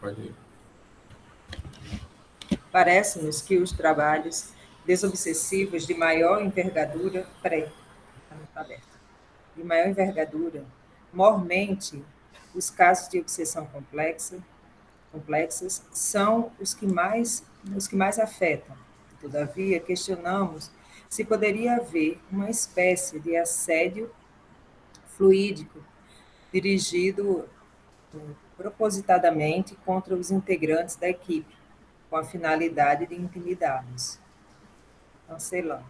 Pode ir. Parece-nos que os trabalhos desobsessivos de maior envergadura, não está aberto, de maior envergadura, mormente, os casos de obsessão complexas são os que mais afetam. Todavia, questionamos se poderia haver uma espécie de assédio fluídico dirigido propositadamente contra os integrantes da equipe, com a finalidade de intimidá-los. Então, sei lá.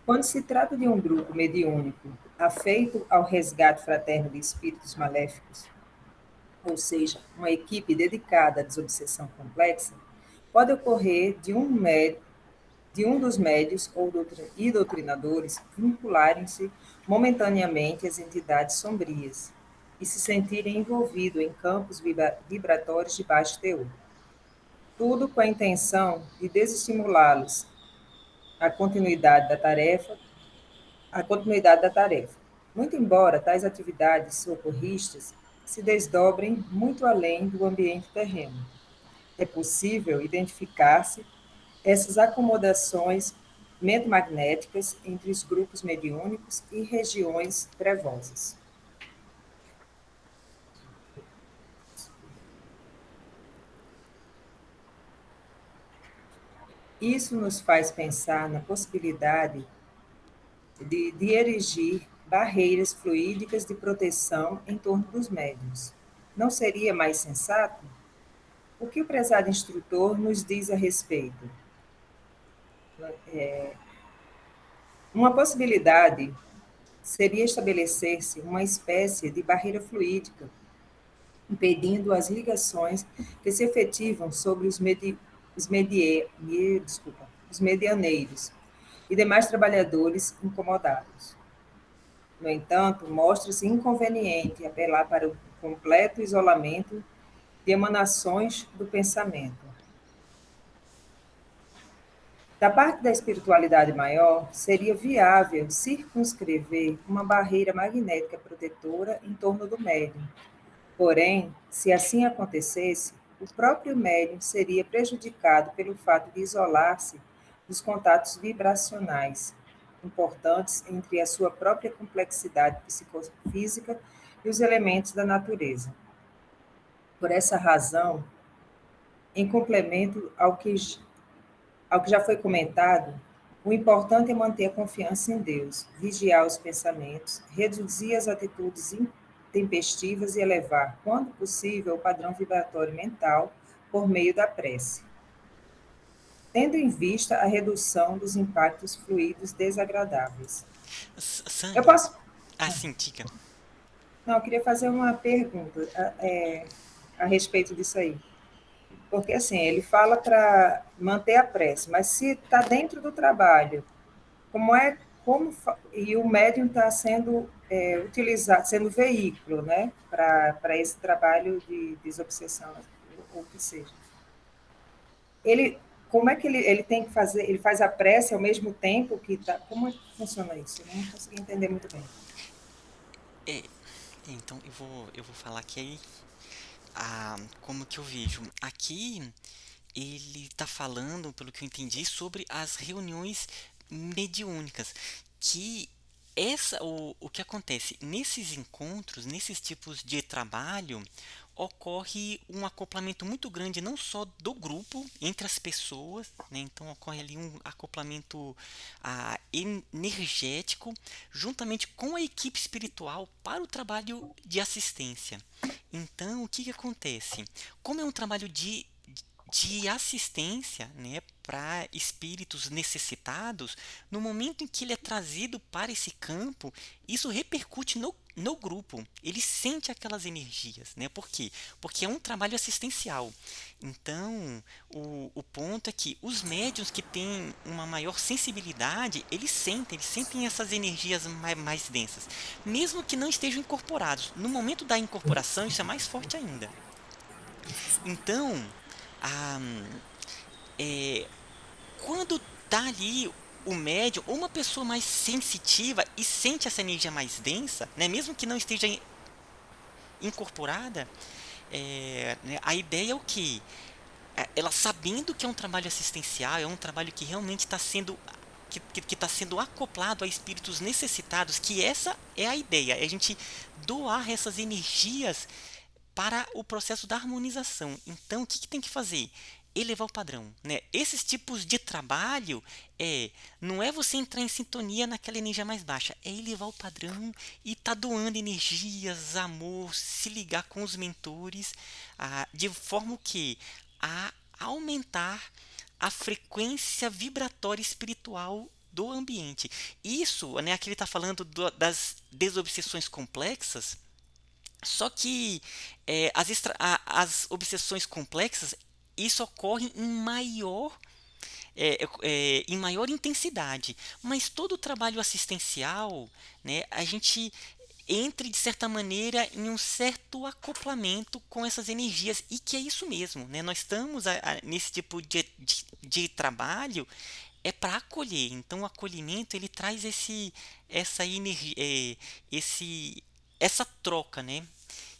Quando se trata de um grupo mediúnico afeito ao resgate fraterno de espíritos maléficos, ou seja, uma equipe dedicada à desobsessão complexa, pode ocorrer de um dos médios e doutrinadores vincularem-se momentaneamente às entidades sombrias e se sentirem envolvidos em campos vibratórios de baixo teor. Tudo com a intenção de desestimulá-los à continuidade da tarefa, à continuidade da tarefa. Muito embora tais atividades socorristas se desdobrem muito além do ambiente terreno, é possível identificar-se essas acomodações mentomagnéticas entre os grupos mediúnicos e regiões trevosas. Isso nos faz pensar na possibilidade de erigir barreiras fluídicas de proteção em torno dos médiuns. Não seria mais sensato? O que o prezado instrutor nos diz a respeito? Uma possibilidade seria estabelecer-se uma espécie de barreira fluídica, impedindo as ligações que se efetivam sobre os medianeiros e demais trabalhadores incomodados. No entanto, mostra-se inconveniente apelar para o completo isolamento de emanações do pensamento. Da parte da espiritualidade maior, seria viável circunscrever uma barreira magnética protetora em torno do médium. Porém, se assim acontecesse, o próprio médium seria prejudicado pelo fato de isolar-se dos contatos vibracionais importantes entre a sua própria complexidade psicofísica e os elementos da natureza. Por essa razão, em complemento ao que já foi comentado, o importante é manter a confiança em Deus, vigiar os pensamentos, reduzir as atitudes intempestivas e elevar, quando possível, o padrão vibratório mental por meio da prece, tendo em vista a redução dos impactos fluidos desagradáveis. Eu Sânia, posso. sim, diga. Não, eu queria fazer uma pergunta a respeito disso aí. Porque, assim, ele fala para manter a prece, mas se está dentro do trabalho, e o médium está sendo utilizado, sendo veículo, né, para esse trabalho de desobsessão, ou o que seja. Como é que ele tem que fazer? Ele faz a prece ao mesmo tempo que está. Como é que funciona isso? Eu não consegui entender muito bem. É, então eu vou falar aqui como que eu vejo. Aqui ele está falando, pelo que eu entendi, sobre as reuniões mediúnicas, que o que acontece nesses encontros, nesses tipos de trabalho, ocorre um acoplamento muito grande não só do grupo entre as pessoas, né? Então ocorre ali um acoplamento energético juntamente com a equipe espiritual para o trabalho de assistência. Então o que acontece? Como é um trabalho de assistência, né, para espíritos necessitados, no momento em que ele é trazido para esse campo, isso repercute no grupo. Ele sente aquelas energias, né? Por quê? Porque é um trabalho assistencial. Então, o ponto é que os médiuns que têm uma maior sensibilidade, eles sentem essas energias mais densas, mesmo que não estejam incorporados. No momento da incorporação, isso é mais forte ainda. Então, ah, é, quando tá ali o médium ou uma pessoa mais sensitiva e sente essa energia mais densa, né, mesmo que não esteja incorporada, né, a ideia é o quê? Ela sabendo que é um trabalho assistencial, é um trabalho que realmente está sendo que está sendo acoplado a espíritos necessitados, que essa é a ideia, é a gente doar essas energias para o processo da harmonização. Então, o que, que tem que fazer? Elevar o padrão, né? Esses tipos de trabalho não é você entrar em sintonia naquela energia mais baixa, é elevar o padrão e tá doando energias, amor, se ligar com os mentores, de forma que a aumentar a frequência vibratória espiritual do ambiente. Isso, né, aqui ele está falando das desobsessões complexas, só que as obsessões complexas, isso ocorre em maior intensidade. Mas todo o trabalho assistencial, né, a gente entre de certa maneira em um certo acoplamento com essas energias, e que é isso mesmo, né? Nós estamos nesse tipo de trabalho para acolher. Então o acolhimento ele traz essa energia, essa troca, né?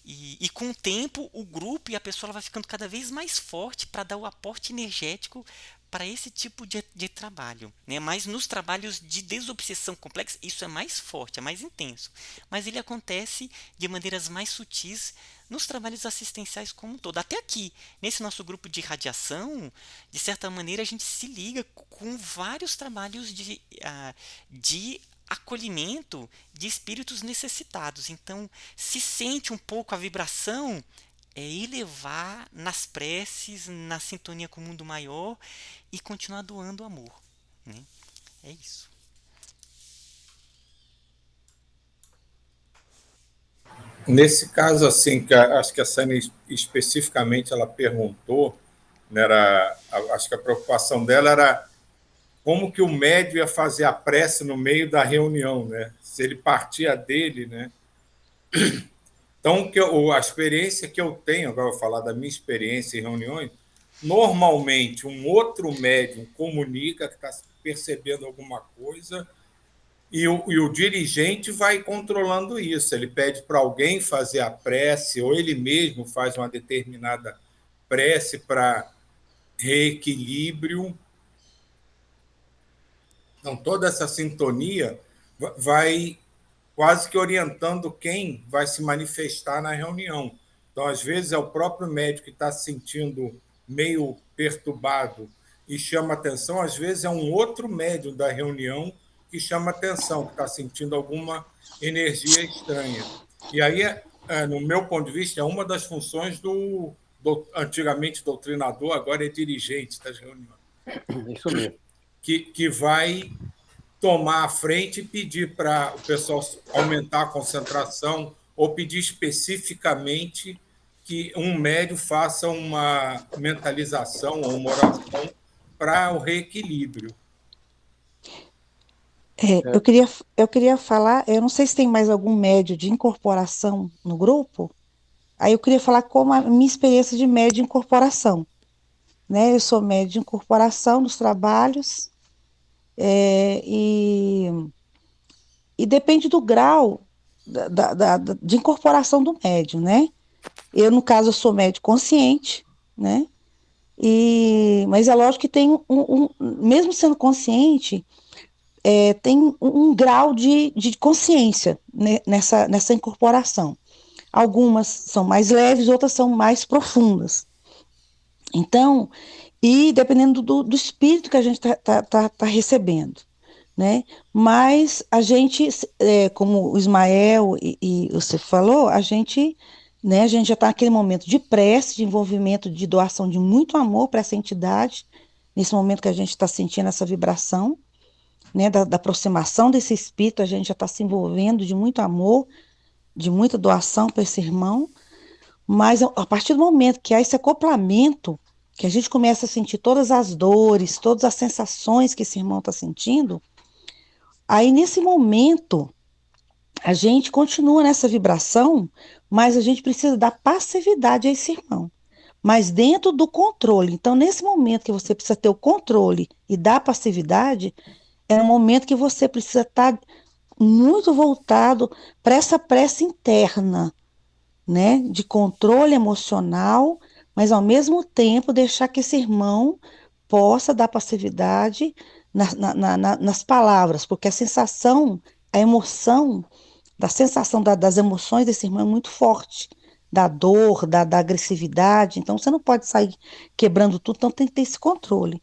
E com o tempo, o grupo e a pessoa ela vai ficando cada vez mais forte para dar o aporte energético para esse tipo de trabalho, né? Mas nos trabalhos de desobsessão complexa, isso é mais forte, é mais intenso. Mas ele acontece de maneiras mais sutis nos trabalhos assistenciais como um todo. Até aqui, nesse nosso grupo de radiação, de certa maneira, a gente se liga com vários trabalhos de acolhimento de espíritos necessitados. Então, se sente um pouco a vibração, elevar nas preces, na sintonia com o mundo maior e continuar doando amor, né? É isso. Nesse caso, assim, acho que a Sânia especificamente ela perguntou, né, acho que a preocupação dela era como que o médium ia fazer a prece no meio da reunião, né? Se ele partia dele, né? Então, a experiência que eu tenho, agora eu vou falar da minha experiência em reuniões, normalmente um outro médium comunica que está percebendo alguma coisa e o dirigente vai controlando isso. Ele pede para alguém fazer a prece, ou ele mesmo faz uma determinada prece para reequilíbrio. Então, toda essa sintonia vai quase que orientando quem vai se manifestar na reunião. Então, às vezes, é o próprio médico que está se sentindo meio perturbado e chama atenção, às vezes, é um outro médium da reunião que chama atenção, que está sentindo alguma energia estranha. E aí, no meu ponto de vista, é uma das funções do antigamente doutrinador, agora é dirigente das reuniões. Isso mesmo. Que vai tomar a frente e pedir para o pessoal aumentar a concentração ou pedir especificamente que um médium faça uma mentalização ou uma oração para o reequilíbrio. Eu queria falar, eu não sei se tem mais algum médio de incorporação no grupo, aí eu queria falar como a minha experiência de médio de incorporação, né? Eu sou médio de incorporação dos trabalhos, e depende do grau de incorporação do médium, né? Eu, no caso, eu sou médio consciente, né? Mas é lógico que tem mesmo sendo consciente, tem um grau de consciência, né, nessa incorporação. Algumas são mais leves, outras são mais profundas. Então, e dependendo do espírito que a gente tá recebendo, né? Mas a gente, como o Ismael e você falou, né, a gente já está naquele momento de prece, de envolvimento, de doação de muito amor para essa entidade, nesse momento que a gente está sentindo essa vibração, né, da aproximação desse espírito, a gente já está se envolvendo de muito amor, de muita doação para esse irmão, mas a partir do momento que há esse acoplamento, que a gente começa a sentir todas as dores, todas as sensações que esse irmão está sentindo, aí nesse momento a gente continua nessa vibração, mas a gente precisa dar passividade a esse irmão, mas dentro do controle. Então, nesse momento que você precisa ter o controle e dar passividade, é um momento que você precisa estar muito voltado para essa prece interna, né, de controle emocional, mas ao mesmo tempo deixar que esse irmão possa dar passividade nas palavras, porque a sensação, a emoção, da sensação das emoções desse irmão é muito forte, da dor, da agressividade, então você não pode sair quebrando tudo, então tem que ter esse controle.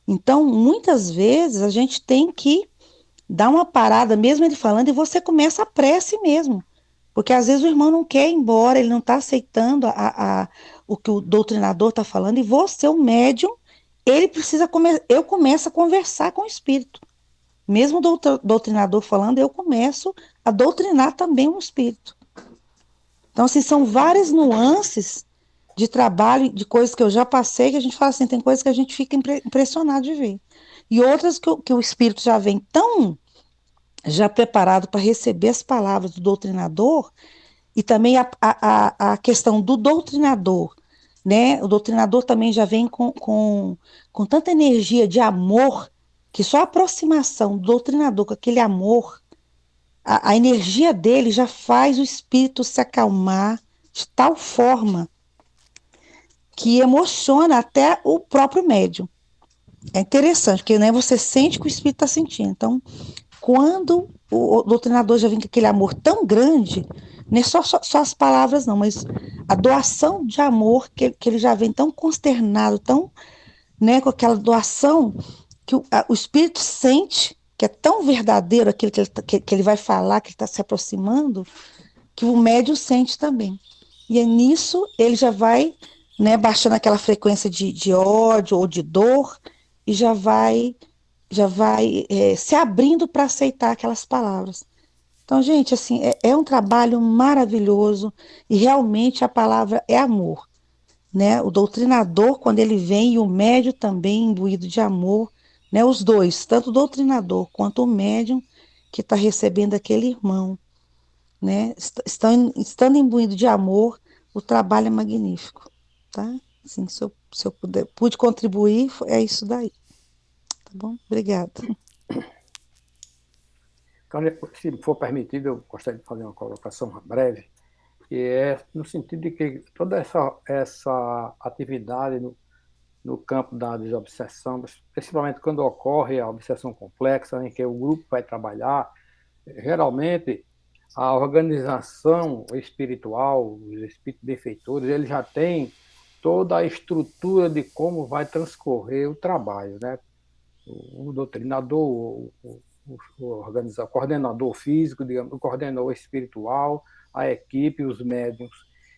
Então, muitas vezes a gente tem que dar uma parada, mesmo ele falando, e você começa a prece mesmo. Porque às vezes o irmão não quer ir embora, ele não está aceitando o que o doutrinador está falando, e você, o médium, ele precisa eu começo a conversar com o espírito. Mesmo o doutrinador falando, eu começo a doutrinar também o espírito. Então, assim, são várias nuances de trabalho, de coisas que eu já passei, que a gente fala assim, tem coisas que a gente fica impressionado de ver. E outras que o espírito já vem tão já preparado para receber as palavras do doutrinador, e também a questão do doutrinador, né? O doutrinador também já vem com tanta energia de amor, que só a aproximação do doutrinador com aquele amor, a energia dele já faz o espírito se acalmar de tal forma que emociona até o próprio médium. É interessante, porque, né, você sente que o espírito está sentindo. Então, quando o doutrinador já vem com aquele amor tão grande, não é só as palavras, não, mas a doação de amor que ele já vem tão consternado, tão, né, com aquela doação que o espírito sente, que é tão verdadeiro aquilo que ele vai falar, que ele está se aproximando, que o médium sente também. E é nisso ele já vai, né, baixando aquela frequência de ódio ou de dor e já vai se abrindo para aceitar aquelas palavras. Então, gente, assim, é um trabalho maravilhoso e realmente a palavra é amor, né? O doutrinador, quando ele vem, e o médium também imbuído de amor, né? Os dois, tanto o doutrinador quanto o médium que está recebendo aquele irmão, né? Estando imbuído de amor, o trabalho é magnífico, tá? Assim, se eu pude contribuir, é isso daí, tá bom? Obrigada. Se for permitido, eu gostaria de fazer uma colocação breve, que é no sentido de que toda essa atividade no campo da desobsessão, principalmente quando ocorre a obsessão complexa, em que o grupo vai trabalhar, geralmente a organização espiritual, os espíritos benfeitores, eles já têm toda a estrutura de como vai transcorrer o trabalho, né? O doutrinador, o coordenador físico, digamos, o coordenador espiritual, a equipe, os médiuns.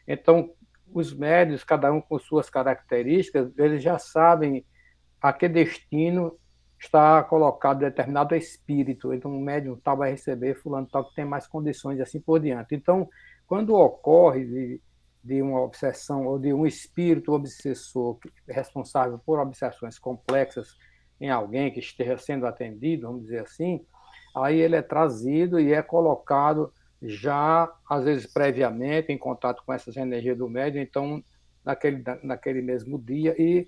Então, os médiuns, cada um com suas características, eles já sabem a que destino está colocado determinado espírito. Então, o médium tal vai receber fulano tal que tem mais condições e assim por diante. Então, quando ocorre de uma obsessão ou de um espírito obsessor responsável por obsessões complexas em alguém que esteja sendo atendido, vamos dizer assim, aí ele é trazido e é colocado já, às vezes, previamente, em contato com essas energias do médium, então, naquele mesmo dia, e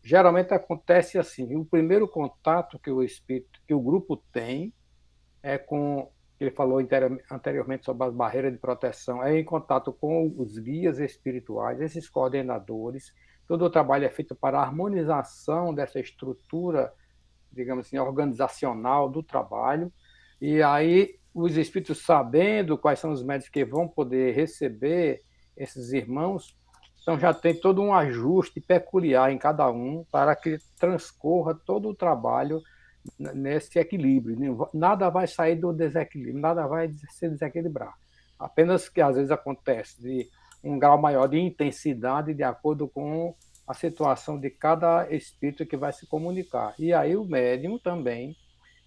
geralmente acontece assim, o primeiro contato que o espírito, que o grupo tem, é com, ele falou anteriormente sobre as barreiras de proteção, é em contato com os guias espirituais, esses coordenadores. Todo o trabalho é feito para a harmonização dessa estrutura, digamos assim, organizacional do trabalho. E aí os espíritos, sabendo quais são os médicos que vão poder receber esses irmãos, então já tem todo um ajuste peculiar em cada um para que transcorra todo o trabalho nesse equilíbrio. Nada vai sair do desequilíbrio, nada vai se desequilibrar. Apenas que às vezes acontece de um grau maior de intensidade de acordo com a situação de cada espírito que vai se comunicar. E aí o médium também,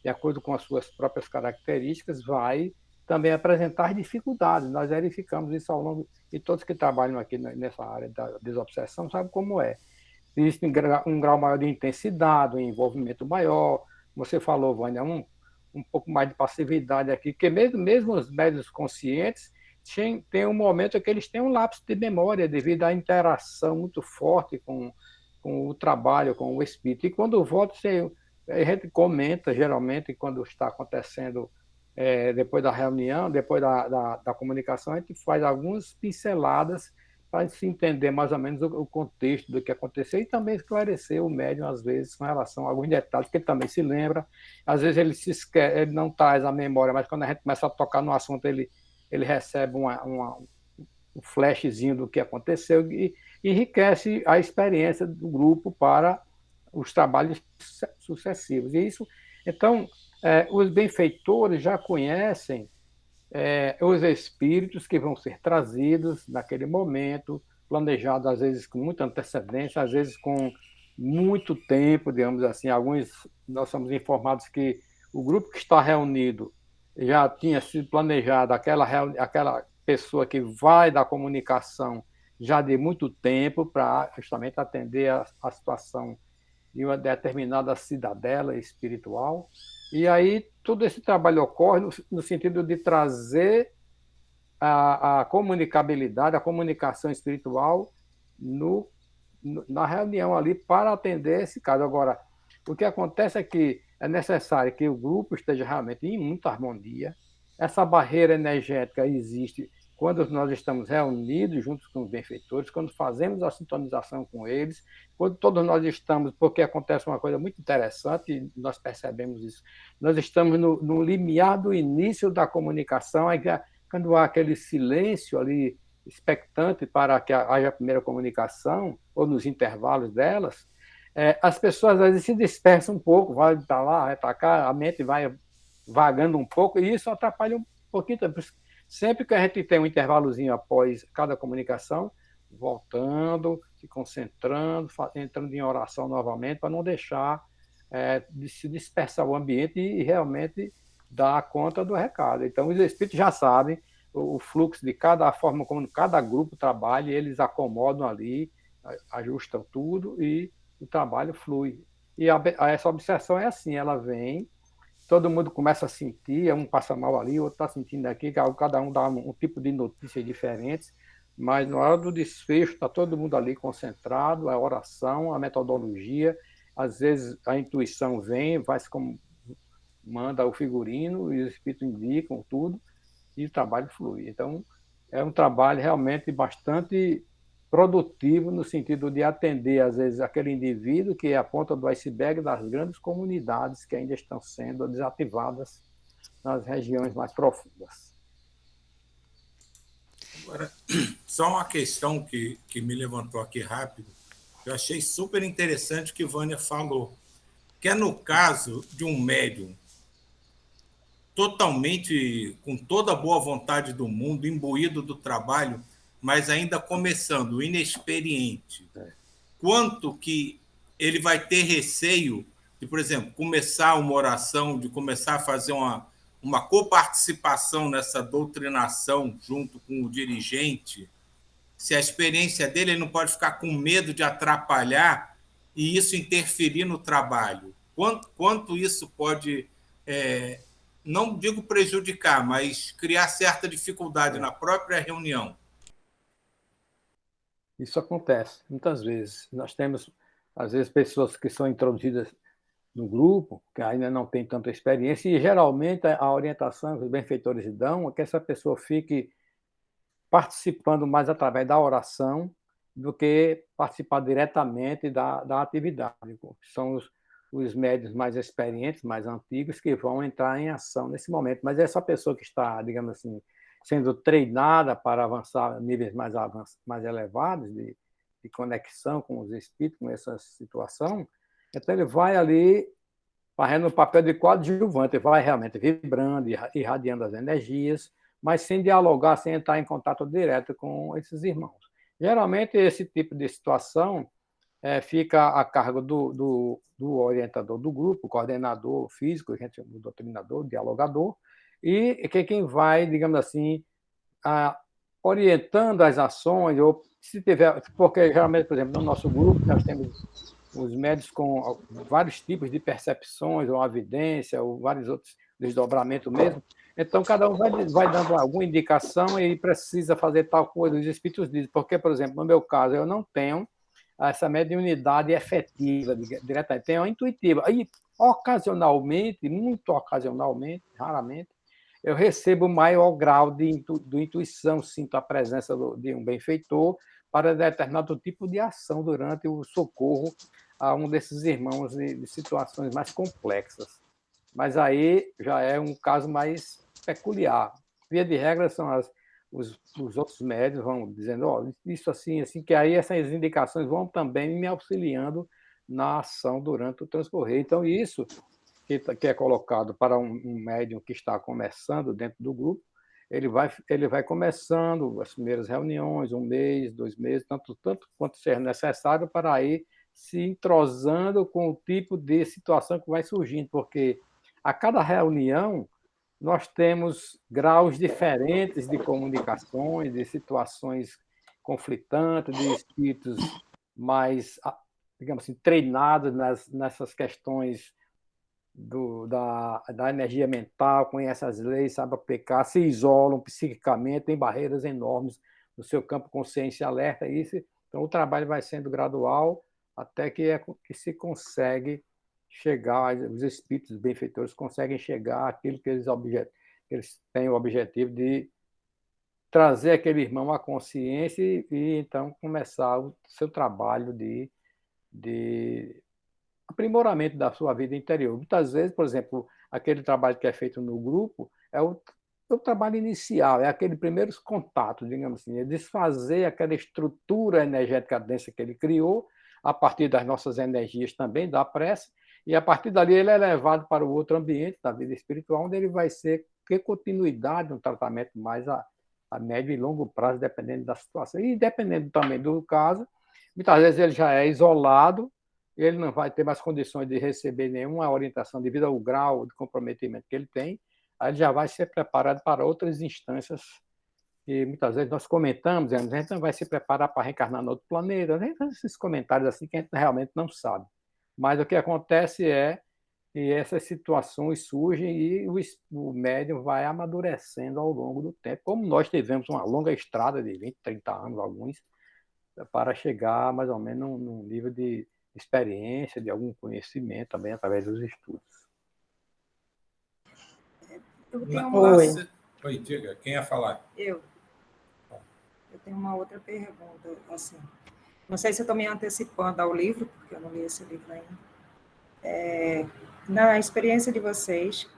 de acordo com as suas próprias características, vai também apresentar dificuldades. Nós verificamos isso ao longo, e todos que trabalham aqui nessa área da desobsessão sabem como é. Existe um grau maior de intensidade, um envolvimento maior. Você falou, Vânia, um pouco mais de passividade aqui, porque mesmo os médios conscientes tem um momento que eles têm um lapso de memória devido à interação muito forte com o trabalho, com o espírito. E quando volta, a gente comenta, geralmente, quando está acontecendo depois da reunião, depois da comunicação, a gente faz algumas pinceladas para se entender mais ou menos o contexto do que aconteceu e também esclarecer o médium, às vezes, com relação a alguns detalhes, que ele também se lembra. Às vezes ele se esquece, ele não traz a memória, mas quando a gente começa a tocar no assunto, ele recebe um flashzinho do que aconteceu e enriquece a experiência do grupo para os trabalhos sucessivos. E isso, então, os benfeitores já conhecem os espíritos que vão ser trazidos naquele momento, planejado às vezes com muita antecedência, às vezes com muito tempo, digamos assim. Alguns nós somos informados que o grupo que está reunido já tinha sido planejado, aquela pessoa que vai da comunicação já de muito tempo para justamente atender a situação de uma determinada cidadela espiritual. E aí todo esse trabalho ocorre no sentido de trazer a comunicabilidade, a comunicação espiritual na reunião ali para atender esse caso. Agora, o que acontece é que é necessário que o grupo esteja realmente em muita harmonia. Essa barreira energética existe quando nós estamos reunidos juntos com os benfeitores, quando fazemos a sintonização com eles, quando todos nós estamos, porque acontece uma coisa muito interessante, e nós percebemos isso, nós estamos no limiar do início da comunicação, aí quando há aquele silêncio ali, expectante para que haja a primeira comunicação, ou nos intervalos delas, as pessoas às vezes se dispersam um pouco, vai para lá, vai para cá, a mente vai vagando um pouco, e isso atrapalha um pouquinho também. Sempre que a gente tem um intervalozinho após cada comunicação, voltando, se concentrando, entrando em oração novamente, para não deixar de se dispersar o ambiente e realmente dar conta do recado. Então, os espíritos já sabem o fluxo de cada forma como cada grupo trabalha, eles acomodam ali, ajustam tudo e o trabalho flui. E essa obsessão é assim, ela vem, todo mundo começa a sentir, um passa mal ali, outro está sentindo aqui, cada um dá um tipo de notícias diferentes, mas na hora do desfecho está todo mundo ali concentrado, a oração, a metodologia, às vezes a intuição vem, faz como manda o figurino, e os espíritos indicam tudo, e o trabalho flui. Então, é um trabalho realmente bastante produtivo no sentido de atender, às vezes, aquele indivíduo que é a ponta do iceberg das grandes comunidades que ainda estão sendo desativadas nas regiões mais profundas. Agora, só uma questão que me levantou aqui rápido, eu achei super interessante o que Vânia falou, que é no caso de um médium totalmente, com toda a boa vontade do mundo, imbuído do trabalho, mas ainda começando, inexperiente. Quanto que ele vai ter receio de, por exemplo, começar uma oração, de começar a fazer uma coparticipação nessa doutrinação junto com o dirigente, se a experiência dele, ele não pode ficar com medo de atrapalhar e isso interferir no trabalho. Quanto isso pode, não digo prejudicar, mas criar certa dificuldade na própria reunião? Isso acontece muitas vezes. Nós temos, às vezes, pessoas que são introduzidas no grupo, que ainda não tem tanta experiência, e geralmente a orientação que os benfeitores dão é que essa pessoa fique participando mais através da oração do que participar diretamente da atividade. São os médiuns mais experientes, mais antigos, que vão entrar em ação nesse momento. Mas essa pessoa que está, digamos assim, sendo treinada para avançar a níveis mais elevados de conexão com os espíritos, com essa situação, então ele vai ali fazendo o papel de coadjuvante, vai realmente vibrando, irradiando as energias, mas sem dialogar, sem entrar em contato direto com esses irmãos. Geralmente, esse tipo de situação fica a cargo do orientador do grupo, o coordenador físico, o doutrinador, o dialogador, e que quem vai, digamos assim, orientando as ações, ou se tiver, porque geralmente, por exemplo, no nosso grupo, nós temos os médios com vários tipos de percepções, ou evidência, ou vários outros desdobramentos mesmo. Então, cada um vai dando alguma indicação e precisa fazer tal coisa. Os espíritos dizem, porque, por exemplo, no meu caso, eu não tenho essa mediunidade efetiva, diretamente, tenho a intuitiva. Aí, ocasionalmente, muito ocasionalmente, raramente, eu recebo maior grau de intuição, sinto a presença de um benfeitor para determinado tipo de ação durante o socorro a um desses irmãos de situações mais complexas. Mas aí já é um caso mais peculiar. Via de regra, são os outros médios vão dizendo, oh, isso assim, assim, que aí essas indicações vão também me auxiliando na ação durante o transcorrer. Então, isso que é colocado para um médium que está começando dentro do grupo, ele vai começando as primeiras reuniões, 1 mês, 2 meses, tanto quanto seja necessário para ir se entrosando com o tipo de situação que vai surgindo, porque a cada reunião nós temos graus diferentes de comunicações, de situações conflitantes, de espíritos mais, digamos assim, treinados nessas questões da energia mental, conhece as leis, sabe aplicar, se isolam psiquicamente, tem barreiras enormes no seu campo consciência alerta. Então, o trabalho vai sendo gradual até que se consegue chegar, os espíritos benfeitores conseguem chegar àquilo que eles têm o objetivo de trazer aquele irmão à consciência e então começar o seu trabalho de aprimoramento da sua vida interior. Muitas vezes, por exemplo, aquele trabalho que é feito no grupo é o trabalho inicial, é aquele primeiro contato, digamos assim, é desfazer aquela estrutura energética densa que ele criou, a partir das nossas energias também, da prece, e a partir dali ele é levado para o outro ambiente da vida espiritual, onde ele vai ter continuidade no tratamento mais a médio e longo prazo, dependendo da situação. E dependendo também do caso, muitas vezes ele já é isolado, ele não vai ter mais condições de receber nenhuma orientação devido ao grau de comprometimento que ele tem, aí ele já vai ser preparado para outras instâncias que muitas vezes nós comentamos, a gente não vai se preparar para reencarnar no outro planeta, né? Esses comentários assim que a gente realmente não sabe. Mas o que acontece é que essas situações surgem e o médium vai amadurecendo ao longo do tempo, como nós tivemos uma longa estrada de 20, 30 anos, alguns, para chegar mais ou menos num nível de experiência, de algum conhecimento também através dos estudos. Eu tenho uma... Oi, diga, quem ia falar? Eu tenho uma outra pergunta, assim. Não sei se eu estou me antecipando ao livro, porque eu não li esse livro ainda. Na experiência de vocês,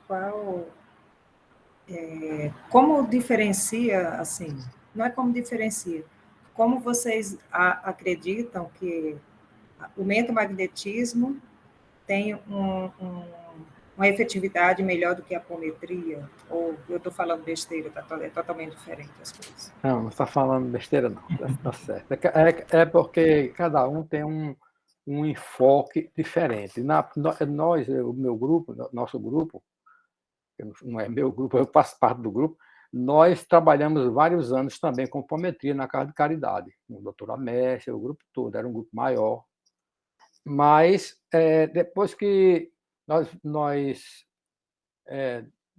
como diferencia, assim, não é como diferencia, como vocês acreditam que o mentomagnetismo tem uma efetividade melhor do que a apometria? Ou eu estou falando besteira, é totalmente diferente as coisas? Não está falando besteira, não. Está certo. É porque cada um tem um enfoque diferente. Nós, o meu grupo, nosso grupo, não é meu grupo, eu faço parte do grupo, nós trabalhamos vários anos também com apometria na Casa de Caridade, com o doutor América, o grupo todo, era um grupo maior. Mas, depois que nós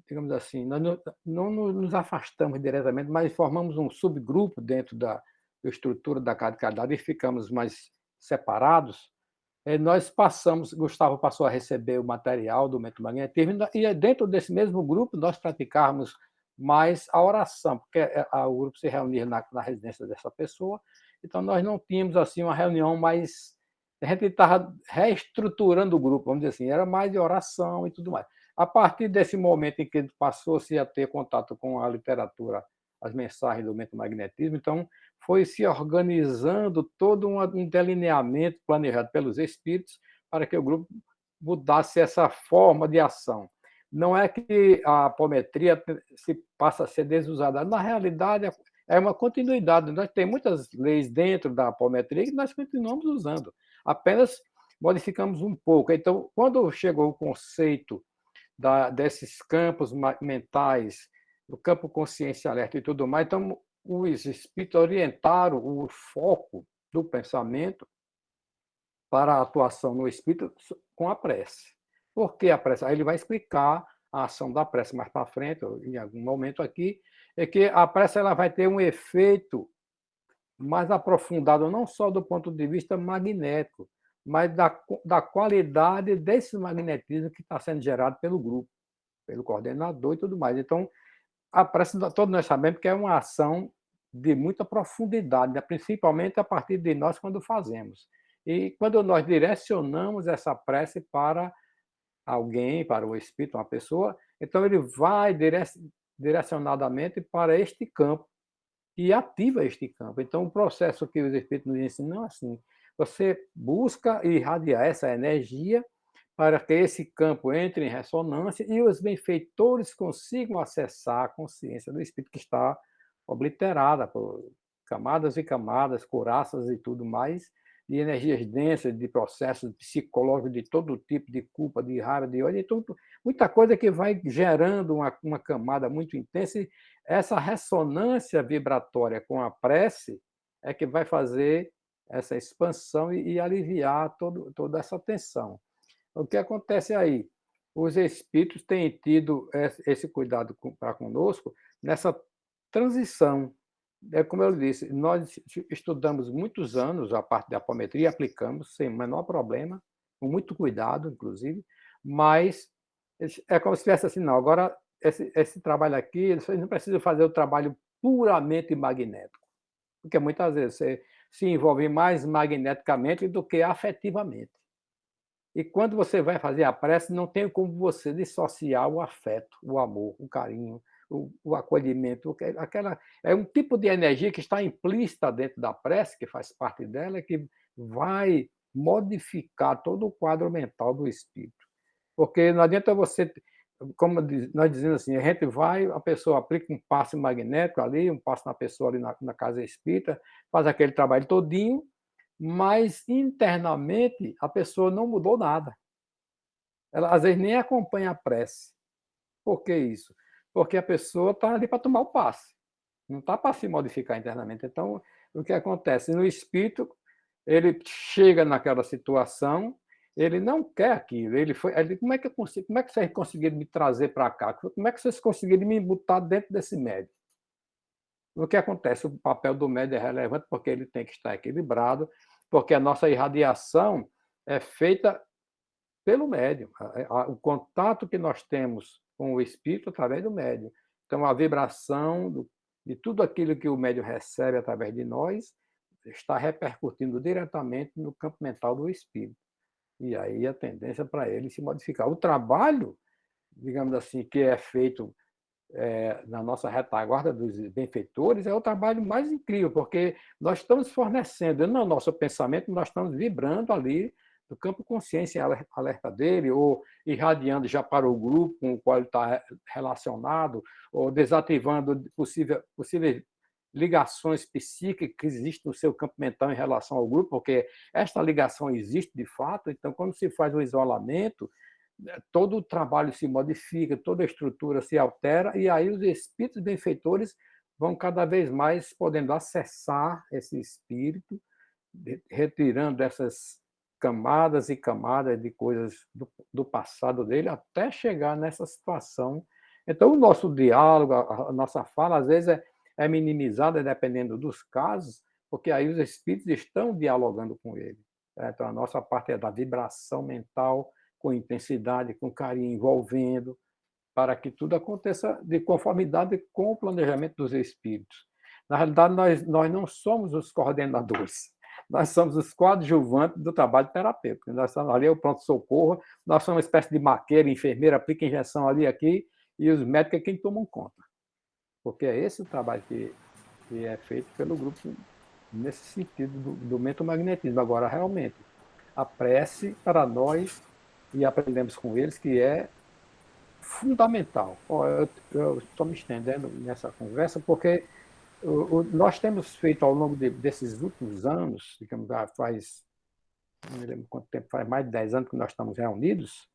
digamos assim, nós não nos afastamos diretamente, mas formamos um subgrupo dentro da estrutura da Casa de Caridade e ficamos mais separados, Gustavo passou a receber o material do mentomagnetismo e dentro desse mesmo grupo nós praticávamos mais a oração, porque o grupo se reunia na residência dessa pessoa, então nós não tínhamos assim uma reunião mais... A gente estava reestruturando o grupo, vamos dizer assim, era mais de oração e tudo mais. A partir desse momento em que passou-se a ter contato com a literatura, as mensagens do mentomagnetismo, então foi se organizando todo um delineamento planejado pelos espíritos para que o grupo mudasse essa forma de ação. Não é que a apometria se passa a ser desusada, na realidade é uma continuidade. Nós temos muitas leis dentro da apometria que nós continuamos usando, apenas modificamos um pouco. Então, quando chegou o conceito desses campos mentais, o campo consciência alerta e tudo mais, então os espíritos orientaram o foco do pensamento para a atuação no espírito com a prece. Por que a prece? Aí ele vai explicar a ação da prece mais para frente, em algum momento aqui, é que a prece ela vai ter um efeito mais aprofundado, não só do ponto de vista magnético, mas da qualidade desse magnetismo que está sendo gerado pelo grupo, pelo coordenador e tudo mais. Então, A prece, todos nós sabemos que é uma ação de muita profundidade, né? Principalmente a partir de nós quando fazemos. E quando nós direcionamos essa prece para alguém, para o espírito, uma pessoa, então ele vai direcionadamente para este campo e ativa este campo. Então, o processo que os espíritos nos ensinam é assim: você busca irradiar essa energia para que esse campo entre em ressonância e os benfeitores consigam acessar a consciência do espírito que está obliterada por camadas e camadas, couraças e tudo mais, de energias densas, de processos psicológicos de todo tipo, de culpa, de raiva, de ódio, então, muita coisa que vai gerando uma camada muito intensa, e essa ressonância vibratória com a prece é que vai fazer essa expansão e aliviar toda essa tensão. O que acontece aí? Os espíritos têm tido esse cuidado para conosco nessa transição. É como eu disse, nós estudamos muitos anos a parte da apometria, aplicamos sem o menor problema, com muito cuidado, inclusive, mas é como se tivesse assim, não, agora esse trabalho aqui, vocês não precisam fazer o trabalho puramente magnético, porque muitas vezes você se envolve mais magneticamente do que afetivamente. E quando você vai fazer a prece, não tem como você dissociar o afeto, o amor, o carinho, o acolhimento. É um tipo de energia que está implícita dentro da prece, que faz parte dela, que vai modificar todo o quadro mental do espírito. Porque não adianta você, como nós dizemos assim, a gente vai, a pessoa aplica um passe magnético ali, um passe na pessoa ali na casa espírita, faz aquele trabalho todinho, mas internamente a pessoa não mudou nada. Ela às vezes nem acompanha a prece. Por que isso? Porque a pessoa está ali para tomar o passe, não está para se modificar internamente. Então, o que acontece? No espírito, ele chega naquela situação, ele não quer aquilo. Como é que vocês conseguiram me trazer para cá? Como é que vocês conseguiram me botar dentro desse médium? O que acontece? O papel do médium é relevante porque ele tem que estar equilibrado, porque a nossa irradiação é feita pelo médium. O contato que nós temos com o espírito através do médium. Então, a vibração de tudo aquilo que o médium recebe através de nós está repercutindo diretamente no campo mental do espírito. E aí a tendência para ele se modificar. O trabalho, digamos assim, que é feito na nossa retaguarda dos benfeitores, é o trabalho mais incrível, porque nós estamos fornecendo, no nosso pensamento, nós estamos vibrando ali do campo consciência alerta dele, ou irradiando já para o grupo com o qual ele está relacionado, ou desativando possíveis ligações psíquicas que existem no seu campo mental em relação ao grupo, porque esta ligação existe de fato. Então, quando se faz o isolamento, todo o trabalho se modifica, toda a estrutura se altera, e aí os espíritos benfeitores vão cada vez mais podendo acessar esse espírito, retirando essas camadas e camadas de coisas do passado dele, até chegar nessa situação. Então, o nosso diálogo, a nossa fala, às vezes, é minimizada, dependendo dos casos, porque aí os espíritos estão dialogando com ele. Então, a nossa parte é da vibração mental, com intensidade, com carinho, envolvendo, para que tudo aconteça de conformidade com o planejamento dos espíritos. Na realidade, nós não somos os coordenadores, nós somos os coadjuvantes do trabalho terapêutico. Nós estamos ali, é o pronto-socorro, nós somos uma espécie de maqueira, enfermeira, aplica injeção ali aqui, e os médicos é quem tomam conta. Porque é esse o trabalho que é feito pelo grupo nesse sentido do mentomagnetismo. Agora, realmente, a prece para nós, e aprendemos com eles, que é fundamental. Eu estou me estendendo nessa conversa porque nós temos feito ao longo desses últimos anos, digamos, não me lembro quanto tempo, faz mais de 10 anos que nós estamos reunidos,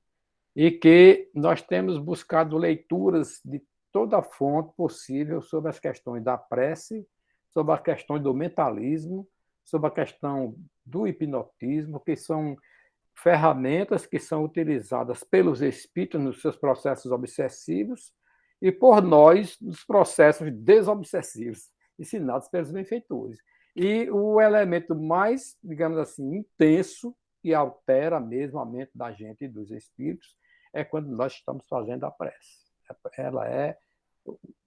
e que nós temos buscado leituras de toda a fonte possível sobre as questões da prece, sobre as questões do mentalismo, sobre a questão do hipnotismo, que são ferramentas que são utilizadas pelos espíritos nos seus processos obsessivos e por nós nos processos desobsessivos, ensinados pelos benfeitores. E o elemento mais, digamos assim, intenso, que altera mesmo a mente da gente e dos espíritos, é quando nós estamos fazendo a prece. Ela é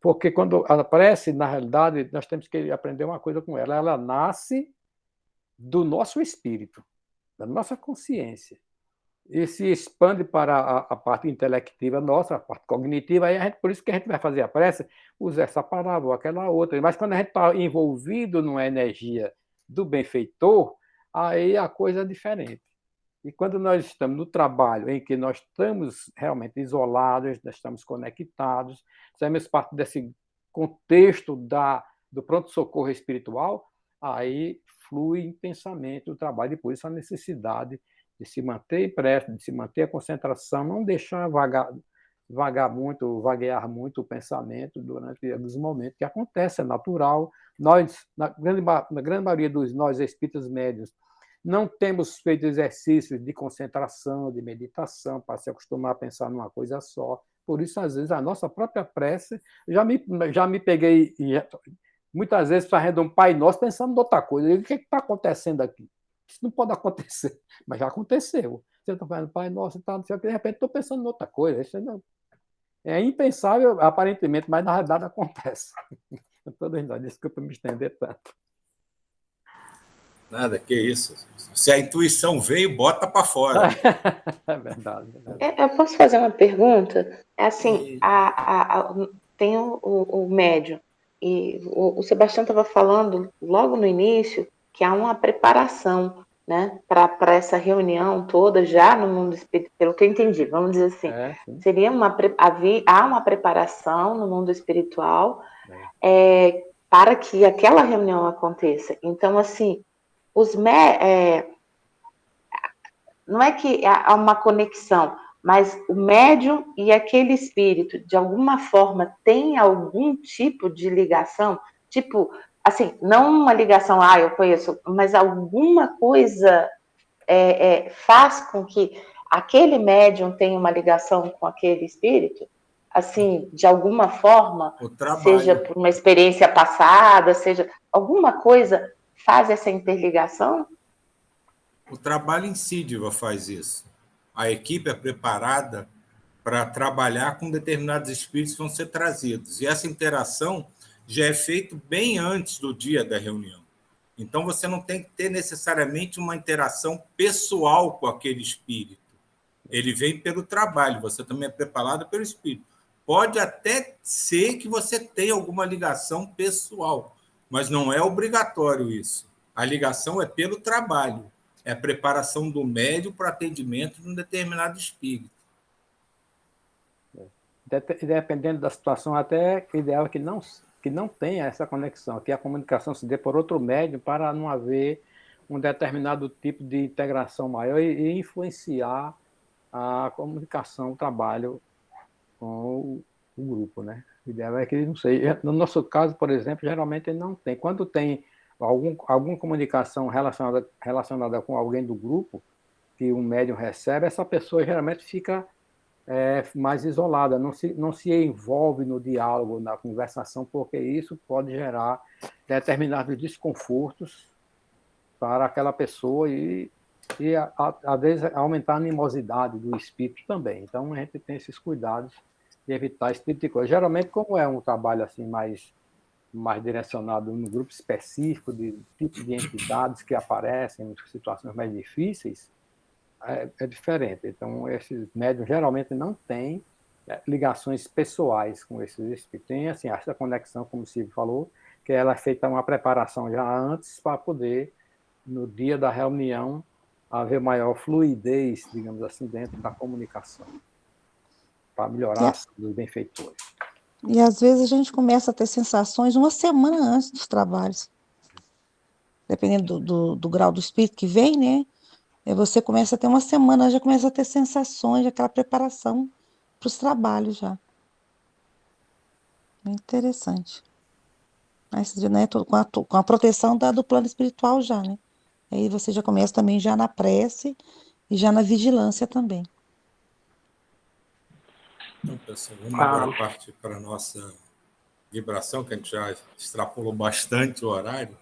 Porque quando ela aparece, na realidade, nós temos que aprender uma coisa com ela. Ela nasce do nosso espírito, da nossa consciência, e se expande para a parte intelectiva nossa, a parte cognitiva, aí por isso que a gente vai fazer a prece, usa essa palavra ou aquela outra. Mas quando a gente está envolvido numa energia do benfeitor, aí a coisa é diferente. E quando nós estamos no trabalho em que nós estamos realmente isolados, nós estamos conectados, fazemos parte desse contexto do pronto-socorro espiritual, aí flui intensamente o trabalho, e por isso a necessidade de se manter em prece, de se manter a concentração, não deixar vaguear muito o pensamento durante os momentos que acontece, é natural. Nós, na grande maioria dos nós espíritas médios, não temos feito exercícios de concentração, de meditação, para se acostumar a pensar numa coisa só. Por isso, às vezes, a nossa própria prece, já me peguei, muitas vezes, fazendo um Pai Nosso, pensando em outra coisa. O que está acontecendo aqui? Isso não pode acontecer, mas já aconteceu. Você está fazendo Pai Nosso, tá, de repente estou pensando em outra coisa. Isso é impensável, aparentemente, mas na realidade acontece. Desculpa me estender tanto. Nada, que isso. Se a intuição veio, bota para fora. É verdade. Eu posso fazer uma pergunta? É assim, tem o médium, e o Sebastião estava falando logo no início que há uma preparação, né, para essa reunião toda já no mundo espiritual, pelo que eu entendi, vamos dizer assim, seria há uma preparação no mundo espiritual para que aquela reunião aconteça. Então, assim, não é que há uma conexão, mas o médium e aquele espírito, de alguma forma, tem algum tipo de ligação? Tipo, assim, não uma ligação, eu conheço, mas alguma coisa faz com que aquele médium tenha uma ligação com aquele espírito? Assim, de alguma forma, seja por uma experiência passada, seja alguma coisa faz essa interligação? O trabalho em si, Diva, faz isso. A equipe é preparada para trabalhar com determinados espíritos que vão ser trazidos. E essa interação já é feita bem antes do dia da reunião. Então, você não tem que ter necessariamente uma interação pessoal com aquele espírito. Ele vem pelo trabalho, você também é preparado pelo espírito. Pode até ser que você tenha alguma ligação pessoal, mas não é obrigatório isso. A ligação é pelo trabalho. É a preparação do médium para atendimento de um determinado espírito. Dependendo da situação, até o ideal é que não tenha essa conexão, que a comunicação se dê por outro médium para não haver um determinado tipo de integração maior e influenciar a comunicação, o trabalho com o grupo, né? O ideal é que, não sei, no nosso caso, por exemplo, geralmente não tem. Quando tem alguma comunicação relacionada com alguém do grupo, que um médium recebe, essa pessoa geralmente fica mais isolada, não se envolve no diálogo, na conversação, porque isso pode gerar determinados desconfortos para aquela pessoa e às vezes, aumentar a animosidade do espírito também. Então, a gente tem esses cuidados de evitar esse tipo de coisa. Geralmente, como é um trabalho assim mais direcionado num grupo específico de tipo de entidades que aparecem em situações mais difíceis, é diferente. Então, esses médiums geralmente não têm ligações pessoais com esses espíritos. Tem assim, essa conexão, como o Silvio falou, que ela é feita uma preparação já antes para poder, no dia da reunião, haver maior fluidez, digamos assim, dentro da comunicação, para melhorar a ação dos benfeitores. E às vezes a gente começa a ter sensações uma semana antes dos trabalhos. Dependendo do grau do espírito que vem, né? Você começa a ter uma semana, já começa a ter sensações, aquela preparação para os trabalhos já. É interessante. Mas, né, com a proteção do plano espiritual já, né? Aí você já começa também já na prece e já na vigilância também. Então, pessoal, vamos agora partir para a nossa vibração, que a gente já extrapolou bastante o horário.